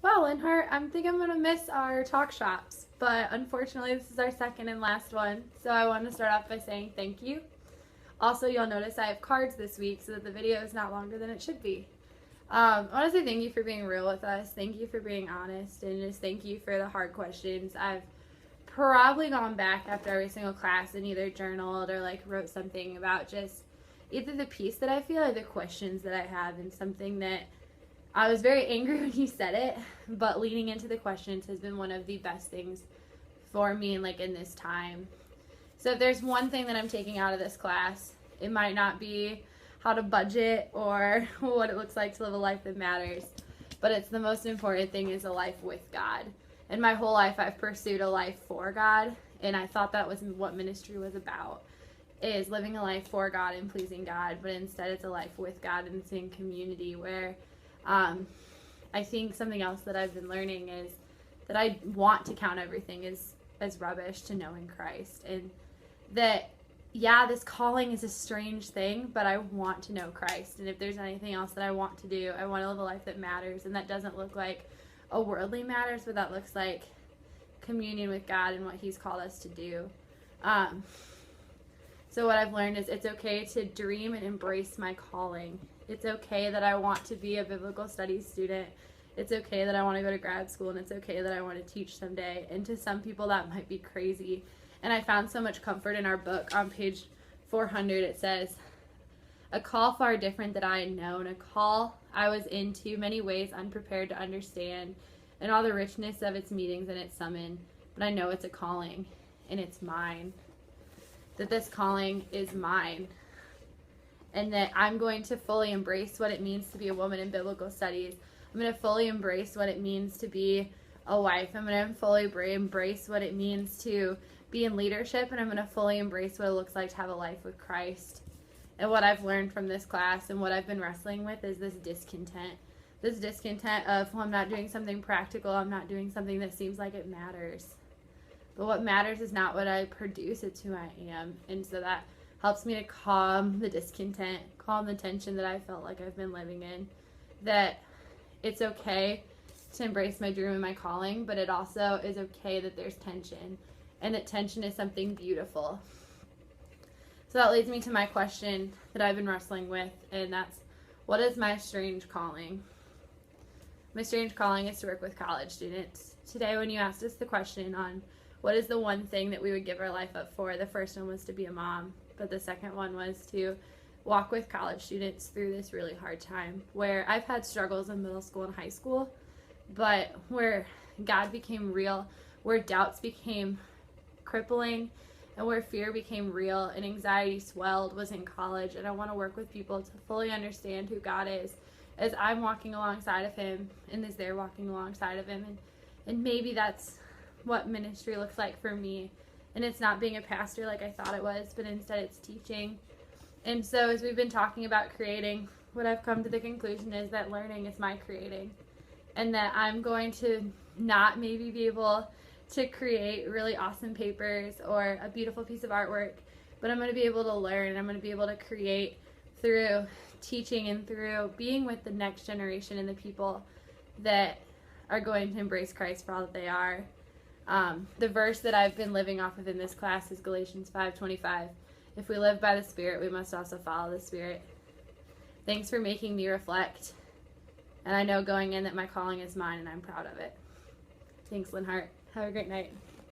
Well, Linhart, think I'm gonna miss our talk shops, but unfortunately, this is our second and last one. So I want to start off by saying thank you. Also, you'll notice I have cards this week so that the video is not longer than it should be. I want to say thank you for being real with us. Thank you for being honest, and just thank you for the hard questions. I've probably gone back after every single class and either journaled or wrote something about just either the piece that I feel or the questions that I have, and something that I was very angry when you said it, but leaning into the questions has been one of the best things for me in this time. So if there's one thing that I'm taking out of this class, it might not be how to budget or what it looks like to live a life that matters, but it's the most important thing is a life with God. And my whole life I've pursued a life for God, and I thought that was what ministry was about, is living a life for God and pleasing God, but instead it's a life with God, and it's in community where I think something else that I've been learning is that I want to count everything as rubbish to knowing Christ, and that this calling is a strange thing, but I want to know Christ, and if there's anything else that I want to do, I want to live a life that matters, and that doesn't look like a worldly matters, but that looks like communion with God and what He's called us to do. So what I've learned is it's okay to dream and embrace my calling. It's okay that I want to be a biblical studies student. It's okay that I want to go to grad school, and it's okay that I want to teach someday. And to some people that might be crazy. And I found so much comfort in our book. On page 400 it says, "A call far different that I had known, a call I was in too many ways unprepared to understand, and all the richness of its meetings and its summon. But I know it's a calling, and it's mine. That this calling is mine. And that I'm going to fully embrace what it means to be a woman in biblical studies. I'm going to fully embrace what it means to be a wife. I'm going to fully embrace what it means to be in leadership, and I'm going to fully embrace what it looks like to have a life with Christ." And what I've learned from this class and what I've been wrestling with is this discontent. This discontent of, well, I'm not doing something practical. I'm not doing something that seems like it matters. But what matters is not what I produce, it's who I am. And so that helps me to calm the discontent, calm the tension that I felt like I've been living in. That it's okay to embrace my dream and my calling, but it also is okay that there's tension, and that tension is something beautiful. So that leads me to my question that I've been wrestling with, and that's, what is my strange calling? My strange calling is to work with college students. Today when you asked us the question on what is the one thing that we would give our life up for, the first one was to be a mom, but the second one was to walk with college students through this really hard time where I've had struggles in middle school and high school, but where God became real, where doubts became crippling, and where fear became real and anxiety swelled was in college. And I want to work with people to fully understand who God is as I'm walking alongside of Him and as they're walking alongside of Him. And maybe that's what ministry looks like for me. And it's not being a pastor like I thought it was, but instead it's teaching. And so as we've been talking about creating, what I've come to the conclusion is that learning is my creating. And that I'm going to not maybe be able to create really awesome papers or a beautiful piece of artwork, but I'm going to be able to learn. I'm going to be able to create through teaching and through being with the next generation and the people that are going to embrace Christ for all that they are. The verse that I've been living off of in this class is Galatians 5:25. If we live by the Spirit, we must also follow the Spirit. Thanks for making me reflect. And I know going in that my calling is mine, and I'm proud of it. Thanks, Linhart. Have a great night.